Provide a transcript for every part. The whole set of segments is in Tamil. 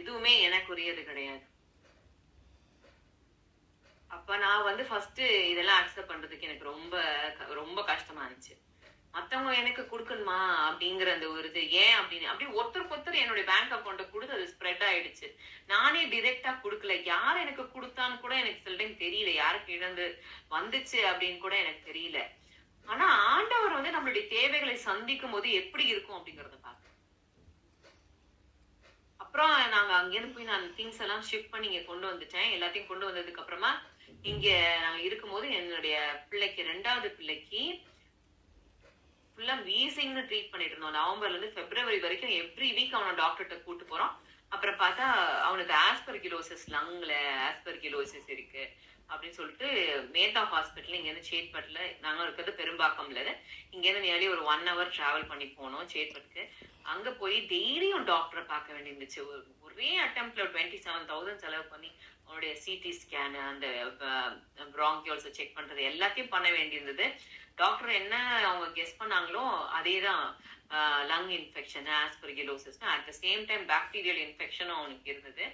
எதுவுமே எனக்குரியது கிடையாது. அப்ப நான் வந்து ஃபர்ஸ்ட் இதெல்லாம் அக்செப்ட் பண்றதுக்கு எனக்கு ரொம்ப ரொம்ப கஷ்டமா இருந்துச்சு. மத்தவங்க எனக்கு கொடுக்கணுமா அப்படிங்கிற அந்த ஒரு இது ஏன் அப்படின்னு அப்படியே ஒருத்தருக்கு ஒருத்தர் என்னுடைய பேங்க் அக்கௌண்ட்டை கொடுத்து அது ஸ்ப்ரெட் ஆயிடுச்சு. நானே டிரெக்டா கொடுக்கல. யார் எனக்கு கொடுத்தான்னு கூட எனக்கு சில டைம் தெரியல. யாருக்கு இழந்து வந்துச்சு அப்படின்னு கூட எனக்கு தெரியல. ஆனா ஆண்டவர் வந்து நம்மளுடைய தேவைகளை சந்திக்கும் போது எப்படி இருக்கும் அப்படிங்கறத பார்க்க. அப்புறம் நாங்க அங்கிருந்து போய் நான் திங்ஸ் எல்லாம் ஷிஃப்ட் பண்ணி இங்க கொண்டு வந்துட்டேன். எல்லாத்தையும் கொண்டு வந்ததுக்கு அப்புறமா இங்க நாங்க இருக்கும்போது என்னுடைய பிள்ளைக்கு 2வது பிள்ளைக்கு ஃபுல்லா வீசிங்னு ட்ரீட் பண்ணிட்டு இருந்தோம். நவம்பர்ல இருந்து பிப்ரவரி வரைக்கும் எவ்ரி வீக் அவனை டாக்டர்கிட்ட கூட்டு போறோம். அப்புறம் பார்த்தா அவனுக்கு ஆஸ்பெர்கிலோசிஸ், லங்ல ஆஸ்பெர்கிலோசிஸ் இருக்கு அப்படின்னு சொல்லிட்டு மேத்தா ஹாஸ்பிட்டல் இங்க இருந்து சேட்பட்ல, நாங்க இருக்கிறது பெரும்பாக்கம்ல, இங்க இருந்து நியர்லி ஒரு 1 hour டிராவல் பண்ணி போனோம் சேட்பட்டுக்கு. அங்க போய் டெய்லியும் டாக்டரை பார்க்க வேண்டியிருந்துச்சு. ஒரே அட்டெம்ப்ட்ல 27,000 செலவு பண்ணி அவனுடைய சிடி ஸ்கேன், அந்த பிராங்கியோல்ஸை செக் பண்றது எல்லாத்தையும் பண்ண வேண்டியிருந்தது. டாக்டர் என்ன அவங்க கெஸ் பண்ணாங்களோ அதேதான், lung infection, aspergillosis, at the same time bacterial இன்ஃபெக்ஷனும் அவனுக்கு இருந்தது.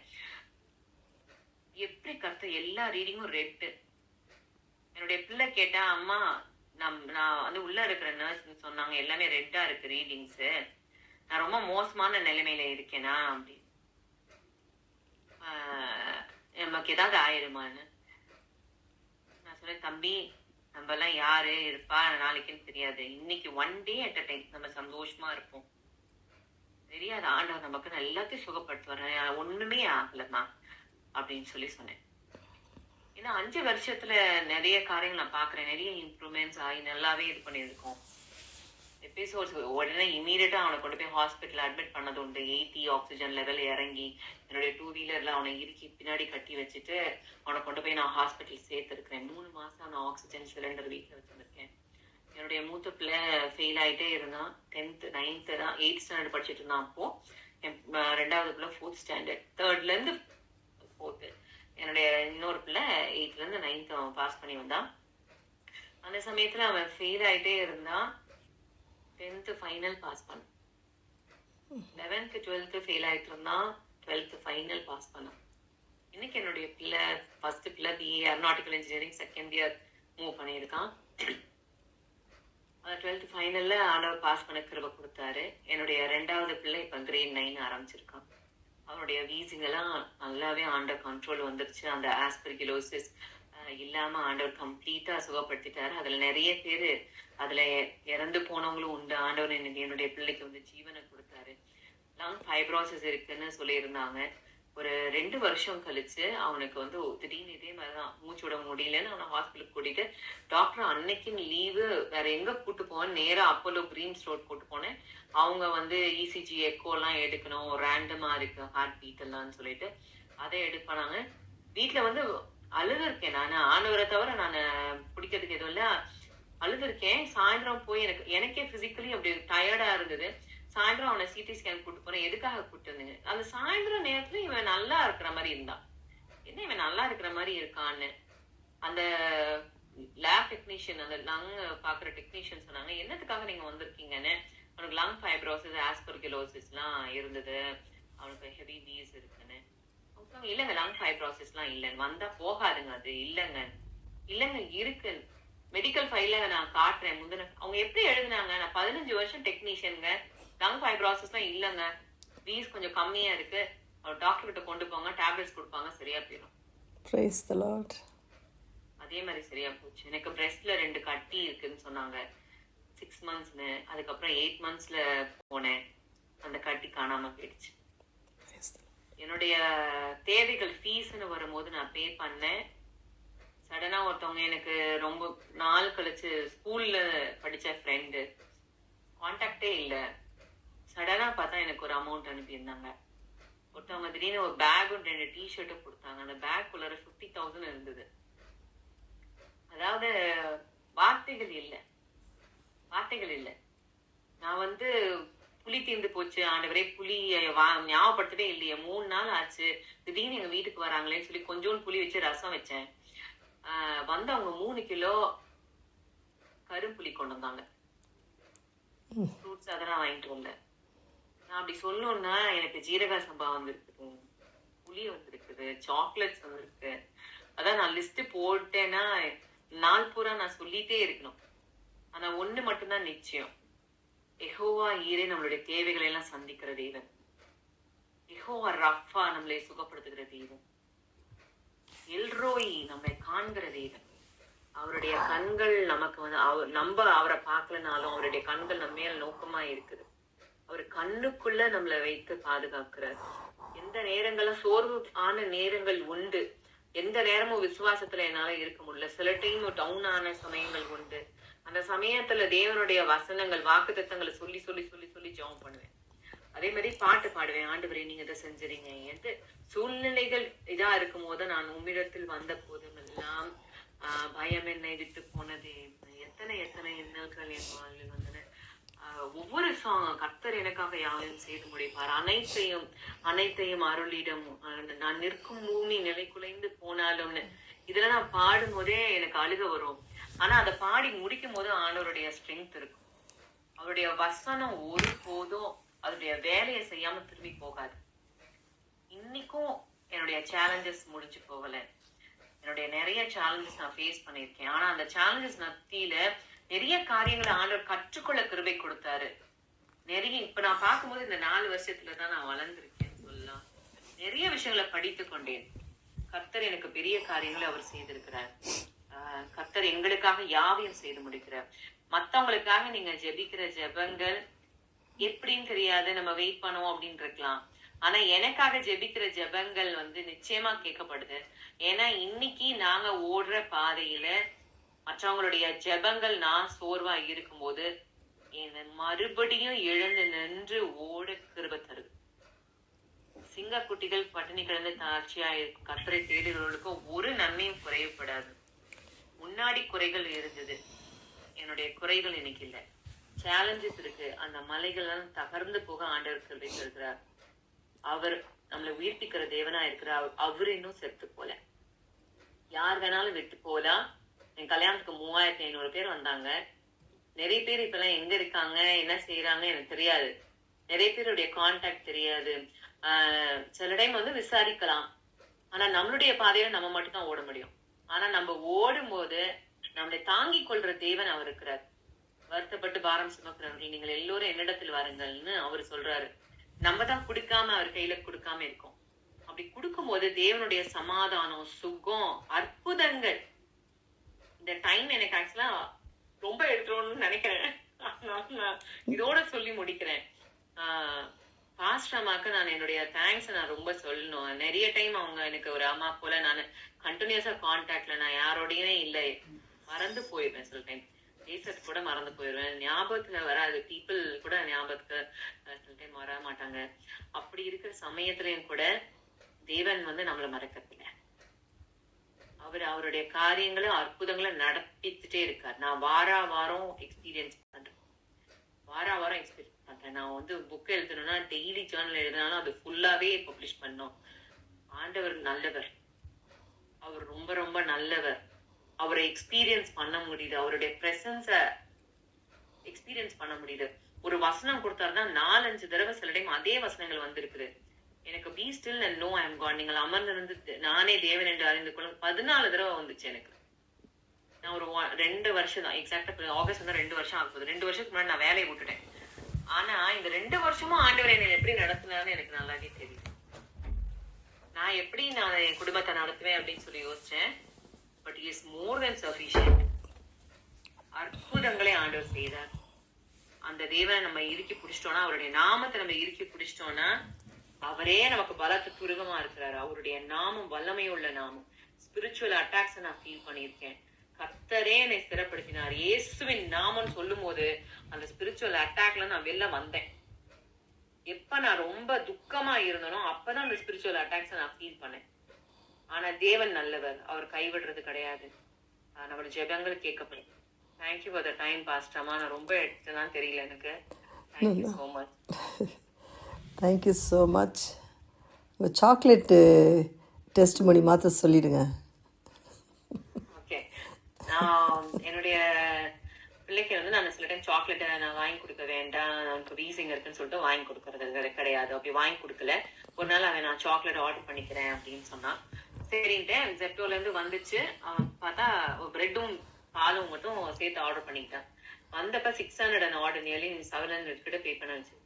எப்படி எல்லா ரீடிங்கும் ரெட். என்னுடைய பிள்ளை கேட்டா, அம்மா நான் வந்து உள்ள இருக்கிற நர்ஸ் சொன்னாங்க எல்லாமே ரெட்டா இருக்கு ரீடிங்ஸ், நான் ரொம்ப மோசமான நிலைமையில இருக்கேனா அப்படி, நமக்கு ஏதாவது ஆயிடுமான்னு. நான் சொன்னேன், தம்பி நம்ம எல்லாம் யாரு இருப்பா நாளைக்குன்னு தெரியாது, இன்னைக்கு one day at a time நம்ம சந்தோஷமா இருப்போம். தெரியாது ஆண்டவர் நமக்கு எல்லாத்தையும் சுகப்படுத்துவார், ஒண்ணுமே ஆகலமா அப்படின்னு சொன்னேன். ஏன்னா 5 வருஷத்துல நிறைய காரியங்கள் நான் பாக்குறேன், நிறைய இம்ப்ரூவ்மெண்ட்ஸ் ஆகி நல்லாவே இது பண்ணியிருக்கோம். எபிசோட்ஸ் உடனே இமீடியட்டா அவனை கொண்டு போய் ஹாஸ்பிட்டல் அட்மிட் பண்ணது உண்டு. 80 ஆக்சிஜன் லெவல் இறங்கி என்னுடைய 2 வீலர்ல அவனை இறுக்கி பின்னாடி கட்டி வச்சுட்டு அவனை கொண்டு போய் நான் ஹாஸ்பிட்டல் சேர்த்திருக்கிறேன். 3 மாசம் நான் ஆக்சிஜன் சிலிண்டர் வீட்டுல வச்சிருக்கேன். என்னுடைய மூத்த பிள்ளை ஃபெயில் ஆயிட்டே இருந்தான். 10th 9th தான் 8th ஸ்டாண்டர்ட் படிச்சுட்டு இருந்தான். அப்போ 2வது பிள்ளை 4th ஸ்டாண்டர்ட், 3rd இருந்து 4th. என்னுடைய இன்னொரு பிள்ளை 8th இருந்து 9th அவன் பாஸ் பண்ணி வந்தான். அந்த சமயத்துல அவன் ஃபெயில் ஆயிட்டே இருந்தான். 10th ஃபைனல் பாஸ் பண்ணான். 11th 12th ஃபெயில் ஆயிட்டு இருந்தான். 12th ஃபைனல் பாஸ் பண்ணான். இன்னைக்கு என்னுடைய பிள்ளை ஃபர்ஸ்ட் பிள்ளை BA aeronautical engineering second year move பண்ணியிருக்கான். 12th ஃபைனல்ல ஆண்டவர் பாஸ் பண்ண கிருபை கொடுத்தாரு. என்னுடைய 2வது பிள்ளை இப்ப கிரேட் 9 ஆரம்பிச்சிருக்கான். அவனுடைய வீசிங் எல்லாம் நல்லாவே ஆண்டவர் கண்ட்ரோல் வந்துருச்சு. அந்த ஆஸ்பெர்கிலோசிஸ் இல்லாம ஆண்டவர் கம்ப்ளீட்டா சுகப்படுத்திட்டாரு. அதுல நிறைய பேரு அதுல இறந்து போனவங்களும் உண்டு. ஆண்டவர் என்னுடைய பிள்ளைக்கு வந்து ஜீவனை கொடுத்தாரு. லங் ஃபைப்ரோசிஸ் இருக்குன்னு சொல்லியிருந்தாங்க. ஒரு 2 வருஷம் கழிச்சு அவனுக்கு வந்து திடீர்னு இதே மாதிரிதான் மூச்சு விட முடியலன்னு அவனை ஹாஸ்பிட்டலுக்கு கூட்டிட்டு, டாக்டர் அன்னைக்குன்னு லீவு, வேற எங்க கூட்டு போவேன், நேரா அப்போலோ கிரீன்ஸ் ரோட் கூட்டு போனேன். அவங்க வந்து இசிஜி எக்கோ எல்லாம் எடுக்கணும், ரேண்டமா இருக்கு ஹார்ட் பீட் எல்லாம்னு சொல்லிட்டு அதை எடுப்பானாங்க. வீட்டுல வந்து அழுதுருக்கேன். நான் ஆண்டவரை தவிர நான் பிடிக்கிறதுக்கு எதுவும் இல்ல, அழுதுருக்கேன். சாயந்தரம் போய் எனக்கே பிசிக்கலி அப்படி டயர்டா இருந்தது. சாயந்தரம் அவனை சிடி ஸ்கேன் கூட்டு போறேன். எதுக்காக கூட்டு வந்தீங்க? அந்த சாயந்தரம் நேரத்துல இவன் நல்லா இருக்கிற மாதிரி இருந்தான். என்ன இவன் நல்லா இருக்கிற மாதிரி இருக்கான்னு அந்த லேப் டெக்னீஷியன், அந்த லங் பாக்குற டெக்னீஷியன் சொன்னாங்க, என்னத்துக்காக நீங்க வந்திருக்கீங்கன்னு. அவனுக்கு லங் ஃபைப்ரோசிஸ், ஆஸ்பெர்கிலோசிஸ் எல்லாம் இருந்தது, அவனுக்கு ஹெவி வீஸ் இருக்குன்னு. இல்லங்க லங் ஃபைப்ரோசிஸ் எல்லாம் இல்லைன்னு. வந்தா போகாதுங்க, அது இல்லங்க இருக்கு, மெடிக்கல் ஃபைல நான் காட்டுறேன். முந்தின அவங்க எப்படி எழுதுனாங்க, நான் 15 வருஷம் டெக்னீஷியனுங்க, லங் ஃபைப்ரோசிஸ் எல்லாம் இல்லங்க, வீஸ் கொஞ்சம் கம்மியா இருக்கு, டாக்டர் கிட்ட கொண்டு போங்க, டேப்லெட்ஸ் கொடுப்பாங்க, சரியா போயிடும். Praise the Lord. அதே மாதிரி சரியா போச்சு. எனக்கு பிரெஸ்ட்ல 2 கட்டி இருக்குன்னு சொன்னாங்க 6 monthsன்னு. அதுக்கப்புறம் 8 monthsல போனேன், அந்த கட்டி காணாம போயிடுச்சு. என்னுடைய தேவைகள் ஃபீஸ்ன்னு வரும்போது நான் பே பண்ணேன். சடனா ஒருத்தவங்க எனக்கு ரொம்ப நாள் கழிச்சு ஸ்கூல்ல படிச்ச ஃப்ரெண்டு, கான்டாக்டே இல்ல, சடனா பார்த்தா எனக்கு ஒரு அமௌண்ட் அனுப்பியிருந்தாங்க. ஒருத்தவங்க திடீர்னு ஒரு பேக்கும் 2 டிஷர்ட்டும் கொடுத்தாங்க. அந்த பேக் குள்ளார 50,000 இருந்தது. அதாவது வார்த்தைகள் இல்ல. நான் வந்து புளி தீர்ந்து போச்சு ஆண்டவரே, புளி ஞாபகப்படுத்தவே இல்லையே, 3 நாள் ஆச்சு, திடீர்னு எங்க வீட்டுக்கு வராங்களேன்னு சொல்லி கொஞ்சோண்டு புளி வச்சு ரசம் வச்சேன். வந்தவங்க 3 கிலோ கரும்புளி கொண்டு வந்தாங்க. ஃப்ரூட்ஸ் அதெல்லாம் வாங்கிட்டு வந்தேன். நான் அப்படி சொல்லணும்னா எனக்கு ஜீரக சம்பா வந்துருக்கு. புளி வந்திருக்குது, சாக்லேட்ஸ் வந்திருக்கு. அதான் நான் லிஸ்ட் போட்டேன்னா நாள் பூரா நான் சொல்லிட்டே இருக்கணும். ஆனா ஒண்ணு மட்டும்தான் நிச்சயம், யெகோவா ஈரே நம்மளுடைய தேவைகளை எல்லாம் சந்திக்கிற தேவன். யெகோவா ரஃபா நம்மளை சுகப்படுத்துகிற தேவன். எல்ரோய் நம்மை காண்கிற தேவன். அவருடைய கண்கள் நமக்கு நம்ம அவரை பார்க்கலனாலும் அவருடைய கண்கள் நம்ம மேல் நோக்கமா இருக்குது. அவர் கண்ணுக்குள்ள நம்மளை வைத்து பாதுகாக்கிறார். எந்த நேரங்களும் சோர்வு ஆன நேரங்கள் உண்டு. எந்த நேரமும் விசுவாசத்துல என்னால இருக்க முடியல. சில டைம் டவுன் ஆன சமயங்கள் உண்டு. அந்த சமயத்துல தேவனுடைய வசனங்கள் வாக்கு தத்தங்களை சொல்லி சொல்லி சொல்லி சொல்லி ஜெபம் பண்ணுவேன். அதே மாதிரி பாட்டு பாடுவேன். ஆண்டவரே நீங்க இதை செஞ்சுறீங்க. எந்த சூழ்நிலைகள் இதா இருக்கும் போது நான் உம்மிடத்தில் வந்த போதும் எல்லாம் பயம் என்னை விட்டு போனது. எத்தனை எத்தனை இன்னல்கள் என் வாழ்வில் வந்தன. ஒவ்வொரு கர்த்தர் எனக்காக யாவையும் செய்து முடிப்பார். அனைத்தையும் அருளிடம் நான் நிற்கும் பூமி நிலை குலைந்து போனாலும்னு இதுல நான் பாடும் போதே எனக்கு அழுக வரும். ஆனா அதை பாடி முடிக்கும் போது ஆண்டவருடைய ஸ்ட்ரென்த் இருக்கும். அவருடைய வசனம் ஒரு போதும் அதனுடைய வேலையை செய்யாம திரும்பி போகாது. இன்னைக்கும் என்னுடைய சேலஞ்சஸ் முடிஞ்சு போகல. என்னுடைய நிறைய சேலஞ்சஸ் நான் ஃபேஸ் பண்ணியிருக்கேன். ஆனா அந்த சேலஞ்சஸ் மத்தியில நிறைய காரியங்களை ஆண்டவர் கற்றுக்கொள்ள கிருபை கொடுத்தாரு. நிறைய இப்ப நான் பார்க்கும்போது இந்த 4 வருஷத்துலதான் நான் வளர்ந்திருக்கேன் சொல்லலாம். நிறைய விஷயங்களை படித்து கொண்டேன். கர்த்தர் எனக்கு பெரிய காரியங்களை அவர் செய்திருக்கிறார். கர்த்தர் எங்களுக்காக யாவையும் செய்து முடிக்கிறார். மத்தவங்களுக்காக நீங்க ஜெபிக்கிற ஜெபங்கள் எப்படின்னு தெரியாது, நம்ம வெயிட் பண்ணுவோம் அப்படின்னு இருக்கலாம். ஆனா எனக்காக ஜெபிக்கிற ஜெபங்கள் நிச்சயமா கேட்கப்படுது. ஏன்னா இன்னைக்கு நாங்க ஓடுற பாதையில மற்றவங்களுடைய ஜெபங்கள் நான் சோர்வா இருக்கும் போது என்ன மறுபடியும் எழுந்து நின்று ஓட கிருபை தருது. சிங்க குட்டிகள் பட்டினி கிடந்து தாட்சியா இருக்கும் கர்த்தரை தேடுகிறவர்களுக்கும் ஒரு நன்மையும் குறையப்படாது. முன்னாடி குறைகள் இருந்தது, என்னுடைய குறைகள் இன்னைக்கு இல்ல. சேலஞ்சஸ் இருக்கு, அந்த மலைகள் எல்லாம் தகர்ந்து போக ஆண்டவர் கிருபை தருகிறார். அவர் நம்மளை உயிர்ப்பிக்கிற தேவனா இருக்கிறார். அவரு இன்னும் செத்து போல. யார் வேணாலும் விட்டு போலாம். என் கல்யாணத்துக்கு 3500 பேர் வந்தாங்க. நிறைய பேர் இப்ப எல்லாம் எங்க இருக்காங்க, என்ன செய்யறாங்க எனக்கு தெரியாது. நிறைய பேருடைய கான்டாக்ட் தெரியாது. சில டைம் விசாரிக்கலாம். ஆனா நம்மளுடைய பாதையில நம்ம மட்டும் தான் ஓட முடியும். ஆனா நம்ம ஓடும் போது நம்மளை தாங்கி கொள்ற தேவன் அவர் இருக்கிறார். வருத்தப்பட்டு பாரம் சுமக்கிறவர்கள் நீங்கள் எல்லோரும் என்னிடத்தில் வாருங்கள்னு அவர் சொல்றாரு. நம்ம தான் கொடுக்காம அவர் கையில கொடுக்காம இருக்கோம். அப்படி கொடுக்கும் போது தேவனுடைய சமாதானம், சுகம், அற்புதங்கள். இந்த டைம் எனக்கு ஆக்சுவலா ரொம்ப எடுத்துருவோம்னு நினைக்கிறேன். இதோட சொல்லி முடிக்கிறேன். பாஸ்டர் அம்மாக்கு நான் என்னுடைய தேங்க்ஸ் நான் ரொம்ப சொல்லணும். நிறைய டைம் அவங்க எனக்கு ஒரு அம்மா போல நான் கண்டினியூஸா கான்டாக்ட்ல நான் யாரோடையுமே இல்லை. மறந்து போயிருவேன். சில டைம் பேசுறது கூட மறந்து போயிருவேன். ஞாபகத்துல வராது. பீப்புள் கூட ஞாபகத்துக்கு சில டைம் வர மாட்டாங்க. அப்படி இருக்கிற சமயத்துலயும் கூட தேவன் நம்மள மறக்கல. அவருடைய காரியங்களை அற்புதங்களை நடத்திட்டே இருக்காரு. நான் வாரம் எக்ஸ்பீரியன்ஸ் பண்றேன். வாரம் எக்ஸ்பீரியன்ஸ் பண்றேன். நான் புக் எழுதணும்னா டெய்லி ஜேர்னல் எழுதினாலும் அது ஃபுல்லாவே பப்ளிஷ் பண்ணோம். ஆண்டவர் நல்லவர். அவர் ரொம்ப ரொம்ப நல்லவர். அவரை எக்ஸ்பீரியன்ஸ் பண்ண முடியுது. அவருடைய பிரசன்ஸ எக்ஸ்பீரியன்ஸ் பண்ண முடியுது. ஒரு வசனம் கொடுத்தாருன்னா 4-5 தடவை சில டைம் அதே வசனங்கள் வந்திருக்குது. எனக்கு be still and know I am God, நீங்கள் அமர்ந்திருந்து நானே தேவன் என்று அறிந்து கொள்ளும் 14 தடவை வந்துச்சு எனக்கு. நான் ஒரு 2 வருஷம் தான், எக்ஸாக்டா ஆகஸ்ட் 2 வருஷம் ஆகுது. 2 வருஷத்துக்கு முன்னாடி நான் வேலையை விட்டுட்டேன். ஆனா இந்த 2 வருஷமும் ஆண்டவர் என்னை எப்படி நடத்தினார்னு எனக்கு நல்லாவே தெரியும். நான் எப்படி என் குடும்பத்தை நடத்துவேன் அப்படின்னு சொல்லி யோசிச்சேன். But he is more than sufficient. அற்புதங்களை ஆண்டவர் செய்தார். அந்த தேவனை நம்ம இறுக்கி பிடிச்சிட்டோம்னா, அவருடைய நாமத்தை நம்ம இறுக்கி பிடிச்சிட்டோம்னா, அவரே நமக்கு பலத்து துருகமா இருக்கிறாரு. அவருடைய நாமம் வல்லமையுள்ள நாமம். ஸ்பிரிச்சுவல் அட்டாக்ஸ் நான் ஃபீல் பண்ணியிருக்கேன். கர்த்தரே என்னை ஸ்திரப்படுத்தினார். இயேசுவின் நாமம் சொல்லும் போது அந்த ஸ்பிரிச்சுவல் அட்டாக்ல நான் வெளில வந்தேன். எப்ப நான் ரொம்ப துக்கமா இருந்தனோ அப்பதான் அந்த ஸ்பிரிச்சுவல் அட்டாக்ஸ் நான் ஃபீல் பண்ணேன். ஆனா தேவன் நல்லவர். அவர் கைவிடுறது கிடையாது. நம்மளோட ஜெபங்கள் கேட்கப்படும். தேங்க்யூ ஃபார் த டைம் பாஸ்டர்மா. நான் ரொம்ப எடுத்துதான் தெரியல எனக்கு. Thank you so much. Thank you so much. உங்கள் சாக்லேட்டு டெஸ்ட் மணி மாற்ற சொல்லிடுங்க. ஓகே. நான் என்னுடைய பிள்ளைக்கு வந்து நான் சில டைம் சாக்லேட்டை நான் வாங்கி கொடுக்க வேண்டாம், எனக்கு வீசிங் இருக்குன்னு சொல்லிட்டு வாங்கி கொடுக்கறது கிடையாது. அப்படி வாங்கி கொடுக்கல. ஒரு நாள் அவன் நான் சாக்லேட் ஆர்டர் பண்ணிக்கிறேன் அப்படின்னு சொன்னான். சரின்ட்டு ஜெப்டோல இருந்து வந்துச்சு. அவன் பார்த்தா பிரெட்டும் பாலும் மட்டும் சேர்த்து ஆர்டர் பண்ணிக்கிட்டான். வந்தப்ப 600 ஆர்டர் நியர்லி 700 கிட்ட பே பண்ண வச்சு.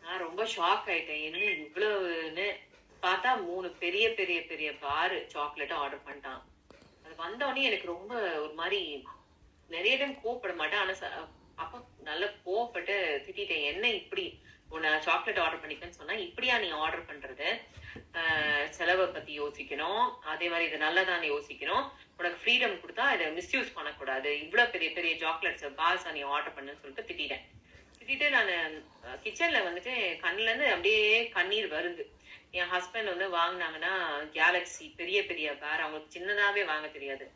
நான் ரொம்ப ஷாக் ஆயிட்டேன். என்ன இவ்வளவுன்னு பார்த்தா 3 பெரிய பெரிய பெரிய பாரு சாக்லேட்டை ஆர்டர் பண்ணிட்டான். அது வந்தோடனே எனக்கு ரொம்ப ஒரு மாதிரி, நிறைய டைம் கோவப்பட மாட்டேன், ஆனா அப்ப நல்ல கோவப்பட்டு திட்டிட்டேன். என்ன இப்படி உன்னை சாக்லேட் ஆர்டர் பண்ணிக்கன்னு சொன்னா இப்படியா நீ ஆர்டர் பண்றது? செலவை பத்தி யோசிக்கணும், அதே மாதிரி இது நல்லதான்னு யோசிக்கணும், உனக்கு ஃப்ரீடம் கொடுத்தா இதை மிஸ்யூஸ் பண்ணக்கூடாது, இவ்வளவு பெரிய பெரிய சாக்லேட்ஸ் பார்ஸா நீ ஆர்டர் பண்ணுன்னு சொல்லிட்டு திட்டிட்டேன். திட்டிட்டு நான் கிச்சன்ல வந்துட்டு கண்ணுல இருந்து அப்படியே கண்ணீர் வருது. என் ஹஸ்பண்ட் வந்து வாங்கினாங்கன்னா கேலக்ஸி பெரிய பெரிய பார், அவங்களுக்கு சின்னதாவே வாங்க தெரியாது,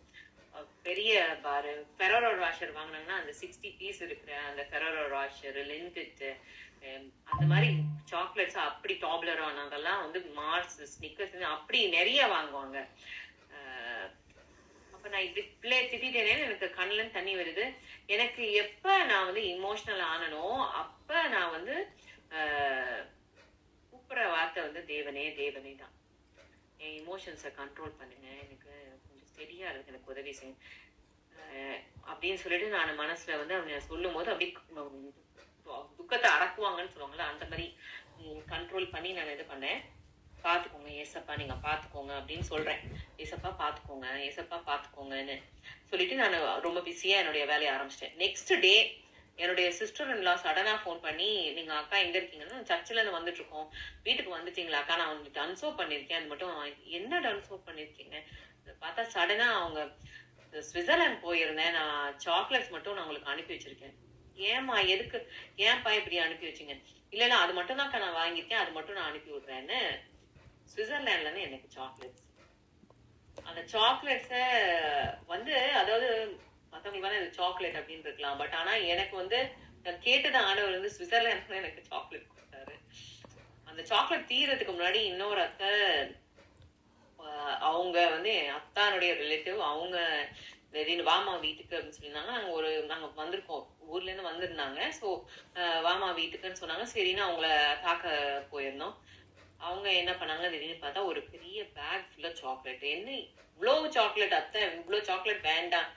பெரிய பாரு ஃபெரோரோ ராஷர் வாங்கினாங்கன்னா அந்த 60 பீஸ் இருக்கிற அந்த ஃபெரோரோ ராஷர், லிண்டிட், அந்த மாதிரி சாக்லேட்ஸ் அப்படி டாப்லர் ஆனதெல்லாம் வந்து மார்ஸ், ஸ்னிக்கர்ஸ் அப்படி நிறைய வாங்குவாங்க. அப்ப நான் இப்படி பிள்ளை திட்டேனேன்னு எனக்கு கண்ணுல தண்ணி வருது. எனக்கு எப்ப நான் வந்து இமோஷனல் ஆனனோ அப்ப நான் வந்து கூப்பிடுற வார்த்தை வந்து தேவனே தேவனே தான். என் இமோஷன்ஸை கண்ட்ரோல் பண்ணுங்க, எனக்கு கொஞ்சம் சரியா இருக்கு, எனக்கு உதவி செய்யுங்க அப்படின்னு சொல்லிட்டு நான் மனசுல வந்து அவங்க சொல்லும் போது அப்படி துக்கத்தை அடக்குவாங்கன்னு சொல்லுவாங்கல்ல, அந்த மாதிரி கண்ட்ரோல் பண்ணி நான் இது பண்ணேன். பாத்துக்கோங்க ஏசப்பா, நீங்க பாத்துக்கோங்க அப்படின்னு சொல்றேன். ஏசப்பா பாத்துக்கோங்க, ஏசப்பா பாத்துக்கோங்கன்னு சொல்லிட்டு நான் ரொம்ப பிஸியா என்னுடைய வேலையை ஆரம்பிச்சிட்டேன். நெக்ஸ்ட் டே என்னுடைய சிஸ்டர் இன் லா சடனா போன் பண்ணி, நீங்க அக்கா எங்க இருக்கீங்கன்னா, சர்ச்சில இருந்து வந்துட்டு இருக்கோம், வீட்டுக்கு வந்துட்டீங்களா அக்கா, நான் வந்து டன்சோ பண்ணிருக்கேன். அது மட்டும் என்ன டன்சோ பண்ணிருக்கீங்க பார்த்தா சடனா அவங்க சுவிட்சர்லாந்து போயிருந்தேன், நான் சாக்லேட்ஸ் மட்டும் நான் உங்களுக்கு அனுப்பி வச்சிருக்கேன். ஏமா எதுக்கு, ஏன்பா இப்படி அனுப்பி வச்சிங்க? இல்ல அது மட்டும் தான் நான் வாங்கியிருக்கேன், அது மட்டும் நான் அனுப்பி விடுறேன்னு சுவிட்சர்லாந்துல இருந்து எனக்கு சாக்லேட்ஸ். அந்த சாக்லேட்ஸ வந்து அதாவது மத்தவங்களுக்கு வேணா இது சாக்லேட் அப்படின்னு இருக்கலாம், பட் ஆனா எனக்கு வந்து கேட்டது ஆண்டவர் வந்து சுவிட்சர்லாந்துல எனக்கு சாக்லேட் கொடுத்தாரு. அந்த சாக்லேட் தீரத்துக்கு முன்னாடி இன்னொரு அத்தை, அவங்க வந்து அத்தானுடைய ரிலேட்டிவ், அவங்க வாமா வீட்டுக்கு அப்படின்னு சொல்லியிருந்தாங்க. நாங்க வந்திருக்கோம், ஊர்ல இருந்து வந்திருந்தாங்க. ஸோ வாமா வீட்டுக்குன்னு சொன்னாங்க. சரின்னு அவங்கள பார்க்க போயிருந்தோம். அவங்க என்ன பண்ணாங்க, திடீர்னு பார்த்தா ஒரு பெரிய பேக் ஃபுல்லா சாக்லேட். என்ன இவ்வளவு சாக்லேட் அத்தை, இவ்வளவு சாக்லேட் வேண்டாம்.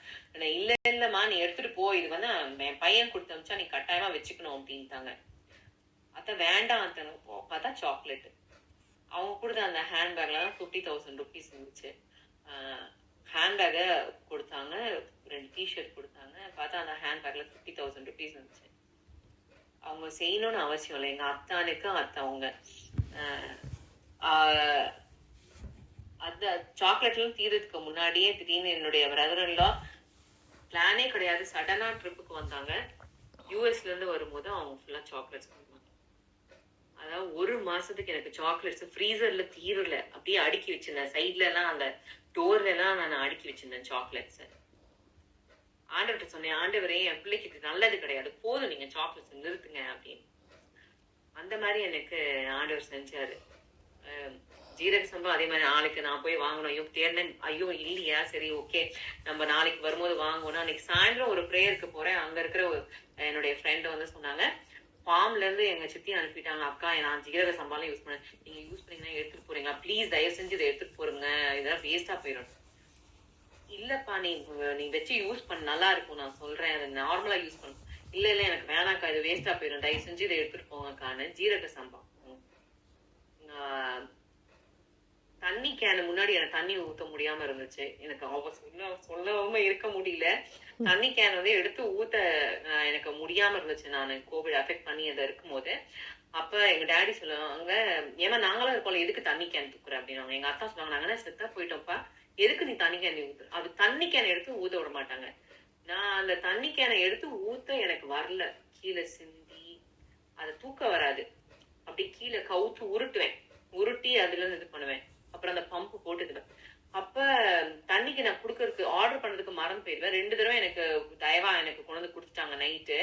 இல்ல இல்லம்மா நீ எடுத்துட்டு போ, இது வந்து என் பையன் கொடுத்து அனுப்பிச்சா நீ கட்டாயமா வச்சுக்கணும் அப்படின்ட்டாங்க. அத்தை வேண்டாம் அத்தை. பார்த்தா சாக்லேட். அவங்க கொடுத்த அந்த ஹேண்ட்பேக்ல 50,000 rupees இருந்துச்சு. ஹேண்ட்பேக கொடுத்தாங்க, 2 டிஷர்ட் கொடுத்தாங்க. பார்த்தா அந்த ஹேண்ட்பேக்ல 50,000 rupees இருந்துச்சு. அவங்க செய்யணும்னு அவசியம் இல்லை. எங்க அத்தானுக்கு அத்தவங்க அந்த சாக்லேட்ல தீரத்துக்கு முன்னாடியே திடீர்னு என்னுடைய பிரதர்ல பிளானே கிடையாது, சடனா ட்ரிப்புக்கு வந்தாங்க. யூஎஸ்ல இருந்து வரும்போது அவங்க ஃபுல்லா சாக்லேட்ஸ் கொடுத்தாங்க. அதாவது 1 மாசத்துக்கு எனக்கு சாக்லேட்ஸ் ஃப்ரீசர்ல தீரல, அப்படியே அடுக்கி வச்சிருந்தேன். சைட்ல எல்லாம் அந்த டோர்ல எல்லாம் நான் அடுக்கி வச்சிருந்தேன் சாக்லேட்ஸ். ஆண்டவர்கிட்ட சொன்னேன், ஆண்டவரே என் பிள்ளைக்கு இது நல்லது கிடையாது, போதும் நீங்க சாக்லேட்ஸ் நிறுத்துங்க அப்படின்னு. அந்த மாதிரி எனக்கு ஆண்டவர் செஞ்சாரு. ஜீரக சம்பா அதே மாதிரி நாளைக்கு நான் போய் வாங்கணும். ஐயோ தேர்ந்தேன், ஐயோ இல்லையா, சரி ஓகே நம்ம நாளைக்கு வரும்போது வாங்குவோம். அன்னைக்கு சாயந்தரம் ஒரு ப்ரேயருக்கு போறேன். அங்க இருக்கிற என்னுடைய ஃப்ரெண்ட் வந்து சொன்னாங்க, ஃபார்ம்ல இருந்து எங்க சித்தி அனுப்பிட்டாங்க, அக்கா நான் ஜீரக சம்பாலாம் யூஸ் பண்ணேன், நீங்க யூஸ் பண்ணீங்கன்னா எடுத்துட்டு போறீங்களா, ப்ளீஸ் தயவு செஞ்சு இதை எடுத்துட்டு போறீங்க, இதெல்லாம் வேஸ்டா போயிடும். இல்லப்பா நீ வச்சு யூஸ் பண்ண நல்லா இருக்கும், நான் சொல்றேன் அதை நார்மலா யூஸ் பண்ண. இல்ல இல்ல எனக்கு வேணாக்கா, இது வேஸ்டா போயிடும், தயவு செஞ்சு இதை எடுத்துட்டு போங்கக்கான்னு ஜீரக சம்பா. தண்ணி கேனு முன்னாடி எனக்கு தண்ணி ஊத்த முடியாம இருந்துச்சு. எனக்கு சொல்லாம இருக்க முடியல. தண்ணி கேன் வந்து எடுத்து ஊத்த எனக்கு முடியாம இருந்துச்சு. நான் கோவிட் அஃபெக்ட் பண்ணி அதை இருக்கும் போது அப்ப எங்க டேடி சொல்லுவாங்க, ஏன்னா நாங்களும் இருக்கோம்ல, எதுக்கு தண்ணி கேன் தூக்குற அப்படின்னு. எங்க அத்தா சொல்லுவாங்க, நாங்கன்னா செத்தா போயிட்டோம்ப்பா, எதுக்கு நீ தண்ணி கேன் ஊத்து. அது தண்ணி கேன் எடுத்து ஊத்த விட மாட்டாங்க. நான் அந்த தண்ணி கேனை எடுத்து ஊத்த எனக்கு வரல, கீழே சிந்தி அதை தூக்க வராது. அப்படி கீழே கவுத்து உருட்டுவேன், உருட்டி அதுல இருந்து இது பண்ணுவேன். அப்புறம் அந்த பம்பு போட்டுக்குவேன். அப்ப தண்ணிக்கு நான் குடுக்கறதுக்கு ஆர்டர் பண்றதுக்கு மறந்து போயிடுவேன். 2 தடவை எனக்கு தயவா எனக்கு கொண்டு வந்து கொடுத்துட்டாங்க நைட்டு.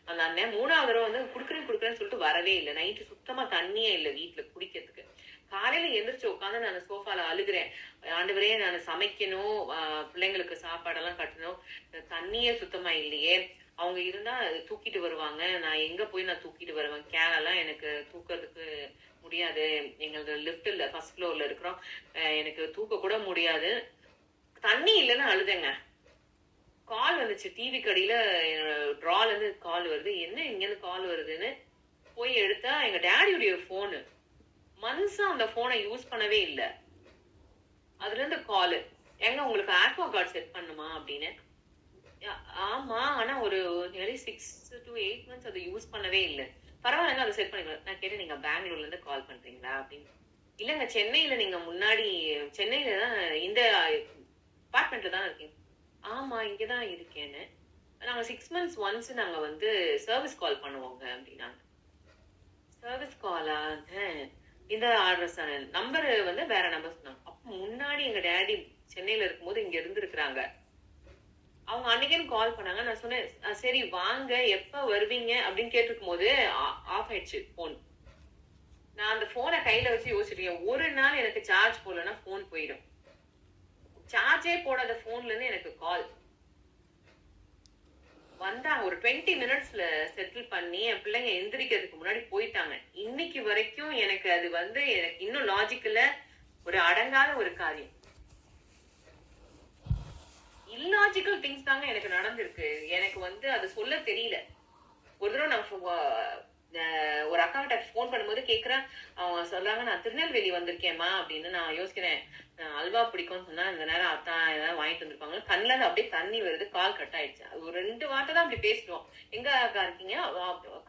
அந்த அண்ணன் 3ஆவது தடவை வந்து குடுக்குறேன்னு சொல்லிட்டு வரவே இல்லை. நைட்டு சுத்தமா தண்ணியே இல்லை வீட்டுல குடிக்கிறதுக்கு. காலையில எந்திரிச்சு உட்காந்து நான் சோஃபால அழுகிறேன், ஆண்டவரே நான் சமைக்கணும், பிள்ளைங்களுக்கு சாப்பாடெல்லாம் கட்டணும், தண்ணியே சுத்தமா இல்லையே. அவங்க இருந்தா தூக்கிட்டு வருவாங்க. நான் எங்க போய் நான் தூக்கிட்டு வருவேன்? கேனெல்லாம் எனக்கு தூக்கிறதுக்கு முடியாது. எங்களது லிஃப்ட்ல ஃபர்ஸ்ட் ஃப்ளோர்ல இருக்கிறோம். எனக்கு தூக்க கூட முடியாது. தண்ணி இல்லைன்னு அழுதேங்க. கால் வந்துச்சு, டிவி கடியில ட்ரால இருந்து கால் வருது. என்ன இங்க இருந்து கால் வருதுன்னு போய் எடுத்தா எங்க டேடியுடைய போனு. மன்சா அந்த போனை யூஸ் பண்ணவே இல்ல. அதுல இருந்து காலு, எங்க உங்களுக்கு ஆக்வா கார்டு செட் பண்ணுமா அப்படின்னு. ஆமா, ஆனா ஒரு நியர்லி 6 to 8 months அதை யூஸ் பண்ணவே இல்லை. பரவாயில்ல, அதை செட் பண்ணிக்கலாம். நான் கேட்டேன், நீங்க பெங்களூர்ல இருந்து கால் பண்றீங்களா அப்படின்னு. இல்லங்க, சென்னையில நீங்க முன்னாடி சென்னையில தான் இந்த அபார்ட்மெண்ட்ல தான் இருக்கீங்க. ஆமா, இங்கதான் இருக்கேன்னு. நாங்க 6 months ஒன்ஸ் நாங்க வந்து சர்வீஸ் கால் பண்ணுவோங்க அப்படின்னாங்க. சர்வீஸ் காலா? இந்த அட்ரஸ் நம்பர் வந்து வேற நம்பர் சொன்னாங்க. அப்ப முன்னாடி எங்க டேடி சென்னையில இருக்கும்போது இங்க இருந்திருக்கிறாங்க. அவங்க அன்னைக்குன்னு கால் பண்ணாங்க. நான் சொன்னேன், சரி வாங்க, எப்ப வருவீங்க அப்படின்னு கேட்டிருக்கும் போது ஆஃப் ஆயிடுச்சு போன். நான் அந்த போனை கையில வச்சு யோசிச்சிருக்கேன், ஒரு நாள் எனக்கு சார்ஜ் போடலன்னா போன் போயிடும். சார்ஜே போடாத போன்ல இருந்து எனக்கு கால் வந்தாங்க. ஒரு 20 minutesல செட்டில் பண்ணி என் பிள்ளைங்க எந்திரிக்கிறதுக்கு முன்னாடி போயிட்டாங்க. இன்னைக்கு வரைக்கும் எனக்கு அது வந்து எனக்கு இன்னும் லாஜிக்கல ஒரு அடங்காத ஒரு காரியம். இல்லாஜிக்கல் திங்ஸ் தாங்க எனக்கு நடந்திருக்கு. எனக்கு வந்து அது சொல்ல தெரியல. ஒரு தடவை நான் ஒரு அக்கா கிட்ட போன் பண்ணும்போது கேக்குறேன், அவங்க சொல்றாங்க, நான் திருநெல்வேலி வந்திருக்கேம்மா அப்படின்னு. நான் யோசிக்கிறேன், அல்வா பிடிக்கும்னு சொன்னா இந்த நேரம் அத்தான் ஏதாவது வாங்கிட்டு வந்திருப்பாங்க. கண்ணில் அப்படியே தண்ணி வருது, கால் கட் ஆயிடுச்சு. அது ஒரு 2 வார்த்தை தான் அப்படி பேசிடுவோம். எங்க அக்கா இருக்கீங்க,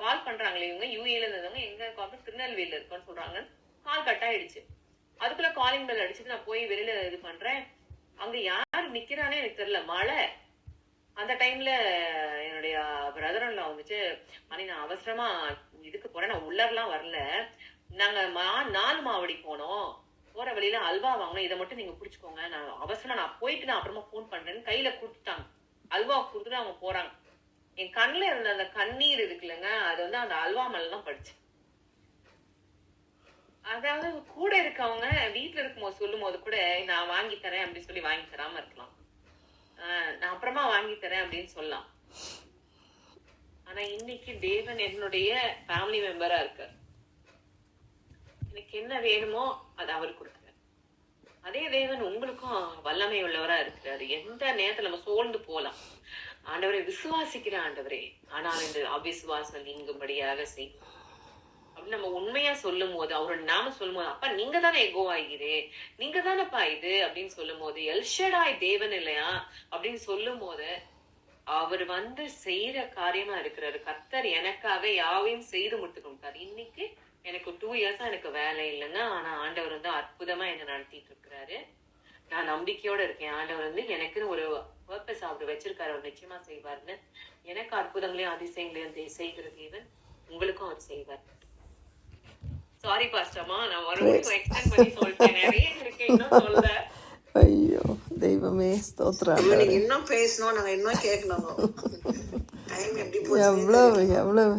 கால் பண்றாங்களே இவங்க, யூஏல இருந்தவங்க, எங்க கால் திருநெல்வேலியில இருக்கோன்னு சொல்றாங்க. கால் கட் ஆயிடுச்சு. அதுக்குள்ள காலிங் பெல் அடிச்சுட்டு நான் போய் வெளியில இது பண்றேன். அங்க யாரு நிக்கிறானே எனக்கு தெரியல, மழை. அந்த டைம்ல என்னுடைய பிரதர்ல வந்துட்டு, மணி நான் அவசரமா இதுக்கு போறேன், நான் உள்ளர்லாம் வரல, நாங்க 4 மாவடி போனோம், போற வழியில அல்வா வாங்கணும், இதை மட்டும் நீங்க குடிச்சுக்கோங்க, நான் அவசரமா நான் போயிட்டு நான் அப்புறமா போன் பண்றேன்னு கையில கொடுத்துட்டாங்க. அல்வா கொடுத்துட்டு அவங்க போறாங்க. என் கண்ணுல இருந்த அந்த கண்ணீர் இருக்குல்லங்க, அது வந்து அந்த அல்வா மேலதான் படிச்சு. அதாவது கூட இருக்கவங்க வீட்டுல இருக்கும்போது சொல்லும் போது கூட நான் வாங்கி தரேன் அப்படின்னு சொல்லி வாங்கி தராம இருக்கலாம், நான் அப்புறமா வாங்கி தரேன் அப்படின்னு சொல்லலாம். ஆனா இன்னைக்கு தேவன் என்னுடைய ஃபேமிலி மெம்பரா இருக்கார். எனக்கு என்ன வேணுமோ அது அவர் கொடுக்குறாரு. அதே தேவன் உங்களுக்கும் வல்லமை உள்ளவரா இருக்கிறாரு. எந்த நேரத்துல நம்ம சோர்ந்து போலாம். ஆண்டவரை விசுவாசிக்கிற ஆண்டவரே, ஆனால் இந்த அவிசுவாசம் நீங்கும்படியாக செய்யும் அப்படின்னு நம்ம உண்மையா சொல்லும் போது, அவரோட நாம சொல்லும் போது, அப்பா நீங்க தானே எகோவாகிறே, நீங்க தானப்பா இது அப்படின்னு சொல்லும் போது, எல்ஷடாய் தேவன் இல்லையா அப்படின்னு சொல்லும் போது, அவர் வந்து செய்யற காரியமா இருக்கிறாரு. கர்த்தர் எனக்காக யாவையும் செய்து முடித்து கொடுத்தாரு. இன்னைக்கு எனக்கு 2 years எனக்கு வேலை இல்லைங்க, ஆனா ஆண்டவர் வந்து அற்புதமா என்ன நடத்திட்டு இருக்கிறாரு. நான் நம்பிக்கையோட இருக்கேன். ஆண்டவர் வந்து எனக்கு ஒரு பர்பஸ் அவர் வச்சிருக்காரு, அவர் நிச்சயமா செய்வார்னு. எனக்கு அற்புதங்களையும் அதிசயங்களையும் செய்கிற தேவன் உங்களுக்கும் அவர் செய்வார். சாரி பாஸ்டர்மா, நான் மறுபடியும் எக்ஸ்டெண்ட் பண்ணி சொல்லிட்டேன், நிறைய இருக்கு இன்னும் சொல்ல. ஐயோ தெய்வமே, ஸ்தோத்திரம். நீங்க இன்னும் பேசணும், நாங்க இன்னும் கேட்கணும். டைம் எப்படி போச்சு எவ்வளவு